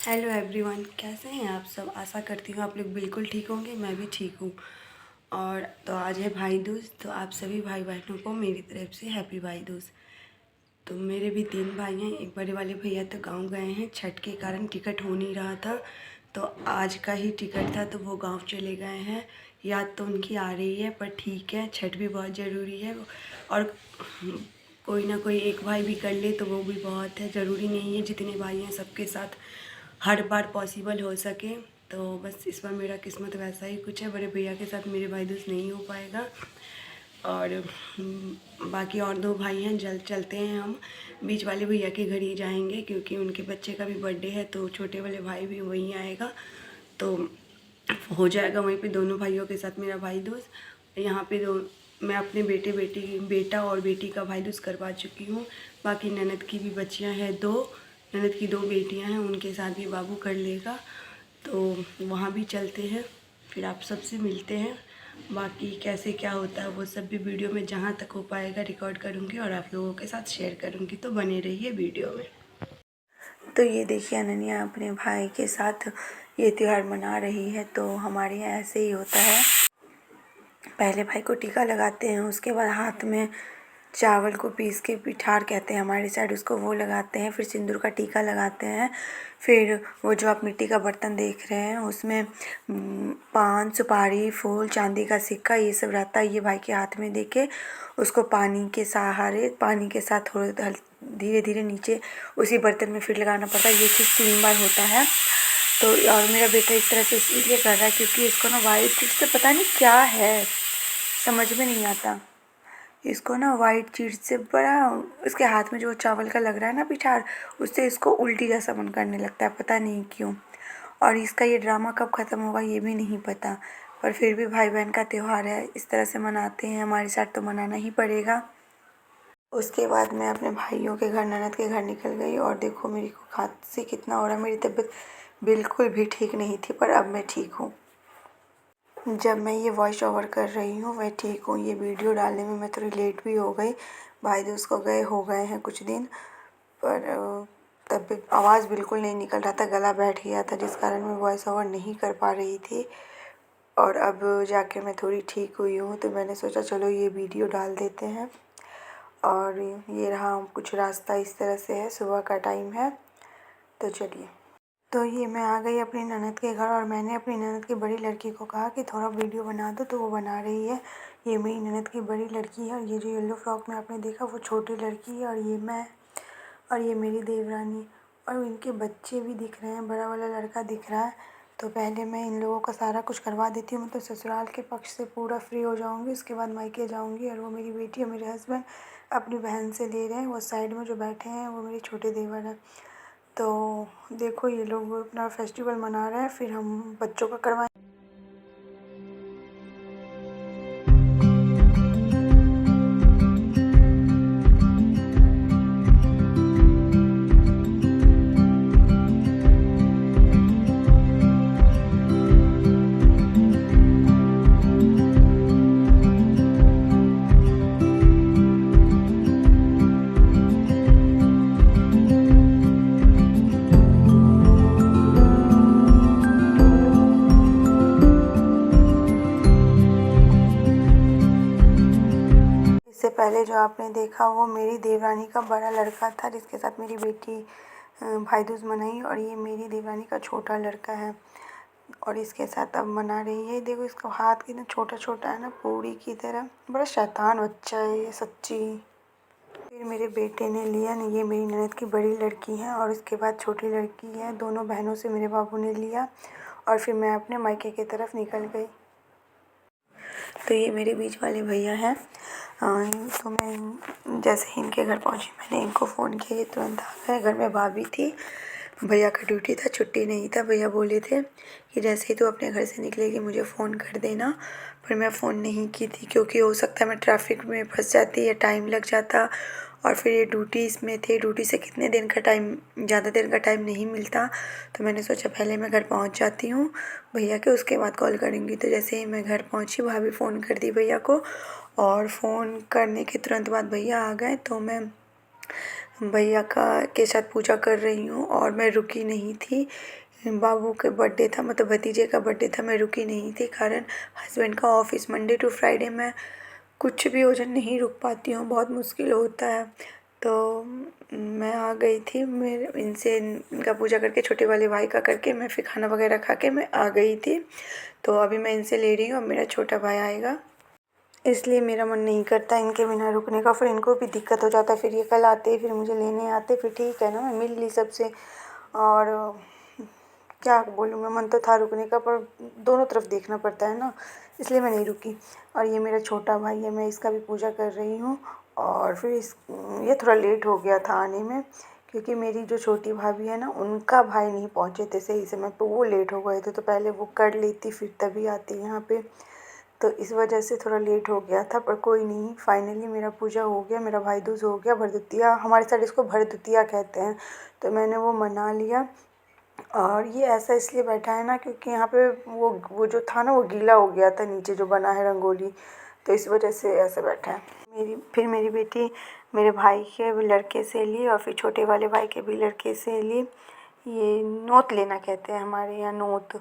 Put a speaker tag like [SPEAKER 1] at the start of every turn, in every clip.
[SPEAKER 1] Hello everyone, कैसे हैं आप सब। आशा करती हूँ आप लोग बिल्कुल ठीक होंगे। मैं भी ठीक हूँ। और तो आज है भाई दूज, तो आप सभी भाई बहनों को मेरी तरफ से हैप्पी भाई दूज। तो मेरे भी 3 भाई हैं। एक बड़े वाले भैया तो गांव गए हैं, छठ के कारण टिकट हो नहीं रहा था, तो आज का ही टिकट था तो वो गांव चले गए हैं। याद तो उनकी आ रही है, पर ठीक है, छठ भी बहुत ज़रूरी है। और कोई ना कोई एक भाई भी कर ले तो वो भी बहुत है। ज़रूरी नहीं है जितने भाई हैं सबके साथ हर बार पॉसिबल हो सके। तो बस इस बार मेरा किस्मत वैसा ही कुछ है, बड़े भैया के साथ मेरे भाई दूज नहीं हो पाएगा। और बाकी और 2 भाई हैं, जल्द चलते हैं हम। बीच वाले भैया के घर ही जाएंगे क्योंकि उनके बच्चे का भी बर्थडे है, तो छोटे वाले भाई भी वहीं आएगा, तो हो जाएगा वहीं पे दोनों भाइयों के साथ मेरा भाई दूज। यहाँ पे मैं अपने बेटा और बेटी का भाई दूज करवा चुकी हूँ। बाकी ननद की भी बच्चियाँ हैं 2, ननद की 2 बेटियाँ हैं, उनके साथ भी बाबू कर लेगा, तो वहाँ भी चलते हैं, फिर आप सबसे मिलते हैं। बाकी कैसे क्या होता है वो सब भी वीडियो में जहाँ तक हो पाएगा रिकॉर्ड करूँगी और आप लोगों के साथ शेयर करूँगी, तो बने रहिए वीडियो में। तो ये देखिए अनन्या अपने भाई के साथ ये त्यौहार मना रही है। तो हमारे यहाँ ऐसे ही होता है, पहले भाई को टीका लगाते हैं, उसके बाद हाथ में चावल को पीस के पिठार कहते हैं हमारी साइड उसको, वो लगाते हैं, फिर सिंदूर का टीका लगाते हैं। फिर वो जो आप मिट्टी का बर्तन देख रहे हैं उसमें पान सुपारी फूल चांदी का सिक्का ये सब रहता है। ये भाई के हाथ में देके उसको पानी के सहारे पानी के साथ थोड़े धीरे धीरे नीचे उसी बर्तन में फिर लगाना पड़ता है। ये चीज़ 3 बार होता है। तो और मेरा बेटा इस तरह से इसलिए कर रहा है क्योंकि इसको ना वाइट चीज़ से पता नहीं क्या है, समझ में नहीं आता। इसको ना वाइट चीज़ से बड़ा, इसके हाथ में जो चावल का लग रहा है ना पिठार, उससे इसको उल्टी जैसा मन करने लगता है, पता नहीं क्यों। और इसका ये ड्रामा कब ख़त्म होगा ये भी नहीं पता, पर फिर भी भाई बहन का त्यौहार है, इस तरह से मनाते हैं, हमारे साथ तो मनाना ही पड़ेगा। उसके बाद मैं अपने भाइयों के घर ननद के घर निकल गई और देखो मेरी को खांसी कितना हो रहा है। मेरी तबीयत बिल्कुल भी ठीक नहीं थी, पर अब मैं ठीक हूँ। जब मैं ये वॉइस ओवर कर रही हूँ मैं ठीक हूँ। ये वीडियो डालने में मैं थोड़ी लेट भी हो गई, भाई दूज को हो गए हैं कुछ दिन, पर तब भी आवाज़ बिल्कुल नहीं निकल रहा था, गला बैठ गया था, जिस कारण मैं वॉइस ओवर नहीं कर पा रही थी। और अब जाके मैं थोड़ी ठीक हुई हूँ, तो मैंने सोचा चलो ये वीडियो डाल देते हैं। और ये रहा कुछ रास्ता इस तरह से है, सुबह का टाइम है, तो चलिए। तो ये मैं आ गई अपनी ननद के घर और मैंने अपनी ननद की बड़ी लड़की को कहा कि थोड़ा वीडियो बना दो, तो वो बना रही है। ये मेरी ननद की बड़ी लड़की है और ये जो येलो फ्रॉक में आपने देखा वो छोटी लड़की है, और ये मैं, और ये मेरी देवरानी, और इनके बच्चे भी दिख रहे हैं, बड़ा वाला लड़का दिख रहा है। तो पहले मैं इन लोगों का सारा कुछ करवा देती हूँ, तो ससुराल के पक्ष से पूरा फ्री हो जाऊँगी, उसके बाद मायके जाऊँगी। और वो मेरी बेटी और मेरे हस्बैंड अपनी बहन से ले रहे हैं, वो साइड में जो बैठे हैं वो मेरे छोटे देवर हैं। तो देखो ये लोग अपना फेस्टिवल मना रहे हैं, फिर हम बच्चों का करवाएं। इससे पहले जो आपने देखा वो मेरी देवरानी का बड़ा लड़का था जिसके साथ मेरी बेटी भाई दूज मनाई, और ये मेरी देवरानी का छोटा लड़का है और इसके साथ अब मना रही है। देखो इसका हाथ कितना छोटा छोटा है ना, पूरी की तरह, बड़ा शैतान बच्चा है ये सच्ची। फिर मेरे बेटे ने लिया ना, ये मेरी ननद की बड़ी लड़की है और इसके बाद छोटी लड़की है, दोनों बहनों से मेरे बाबू ने लिया और फिर मैं अपने मायके की तरफ निकल गई। तो ये मेरे बीच वाले भैया हैं। तो मैं जैसे ही इनके घर पहुंची मैंने इनको फ़ोन किया, ये तुरंत आ गए। घर में भाभी थी, भैया का ड्यूटी था, छुट्टी नहीं था। भैया बोले थे कि जैसे ही तू अपने घर से निकलेगी मुझे फ़ोन कर देना, पर मैं फ़ोन नहीं की थी क्योंकि हो सकता है मैं ट्रैफिक में फंस जाती या टाइम लग जाता, और फिर ये ड्यूटीज़ में थे, ड्यूटी से कितने दिन का टाइम, ज़्यादा देर का टाइम नहीं मिलता। तो मैंने सोचा पहले मैं घर पहुंच जाती हूँ भैया के, उसके बाद कॉल करूँगी। तो जैसे ही मैं घर पहुंची भाभी फ़ोन कर दी भैया को, और फ़ोन करने के तुरंत बाद भैया आ गए। तो मैं भैया का के साथ पूजा कर रही हूँ और मैं रुकी नहीं थी। बाबू का बर्थडे था, मतलब भतीजे का बर्थडे था, मैं रुकी नहीं थी कारण हस्बैंड का ऑफिस मंडे टू फ्राइडे मैं कुछ भी हो जाए नहीं रुक पाती हूँ, बहुत मुश्किल होता है। तो मैं आ गई थी, मेरे इनसे इनका पूजा करके छोटे वाले भाई का करके मैं फिर खाना वगैरह खा के मैं आ गई थी। तो अभी मैं इनसे ले रही हूँ, अब मेरा छोटा भाई आएगा, इसलिए मेरा मन नहीं करता इनके बिना रुकने का। फिर इनको भी दिक्कत हो जाता है, फिर ये कल आते फिर मुझे लेने आते, फिर ठीक है ना, मैं मिल ली सबसे। और क्या बोलूँ मैं, मन तो था रुकने का पर दोनों तरफ देखना पड़ता है ना, इसलिए मैं नहीं रुकी। और ये मेरा छोटा भाई है, मैं इसका भी पूजा कर रही हूँ। और फिर ये थोड़ा लेट हो गया था आने में, क्योंकि मेरी जो छोटी भाभी है ना, उनका भाई नहीं पहुँचे थे सही समय पे, वो लेट हो गए थे, तो पहले वो कर लेती फिर तभी आती यहाँ पे। तो इस वजह से थोड़ा लेट हो गया था, पर कोई नहीं, फाइनली मेरा पूजा हो गया, मेरा भाई दूज हो गया। भरदुतिया हमारे साइड इसको भरदुतिया कहते हैं, तो मैंने वो मना लिया। और ये ऐसा इसलिए बैठा है ना, क्योंकि यहाँ पे वो जो था ना, वो गीला हो गया था नीचे जो बना है रंगोली, तो इस वजह से ऐसे बैठा है। मेरी बेटी मेरे भाई के लड़के से ली और फिर छोटे वाले भाई के भी लड़के से ली, ये नोत लेना कहते हैं हमारे यहाँ, नोत।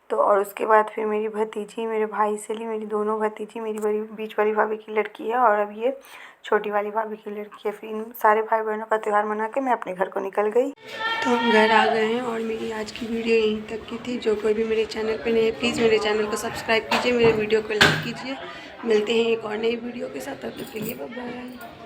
[SPEAKER 1] तो और उसके बाद फिर मेरी भतीजी मेरे भाई से ली, मेरी दोनों भतीजी, मेरी बड़ी बीच वाली भाभी की लड़की है और अब ये छोटी वाली भाभी की लड़की है। फिर इन सारे भाई बहनों का त्यौहार मना के मैं अपने घर को निकल गई। तो हम घर आ गए हैं और मेरी आज की वीडियो यहीं तक की थी। जो कोई भी मेरे चैनल पे नए है, प्लीज़ मेरे चैनल को सब्सक्राइब कीजिए, मेरे वीडियो को लाइक कीजिए। मिलते हैं एक और नई वीडियो के साथ, तब तक के लिए बाय बाय।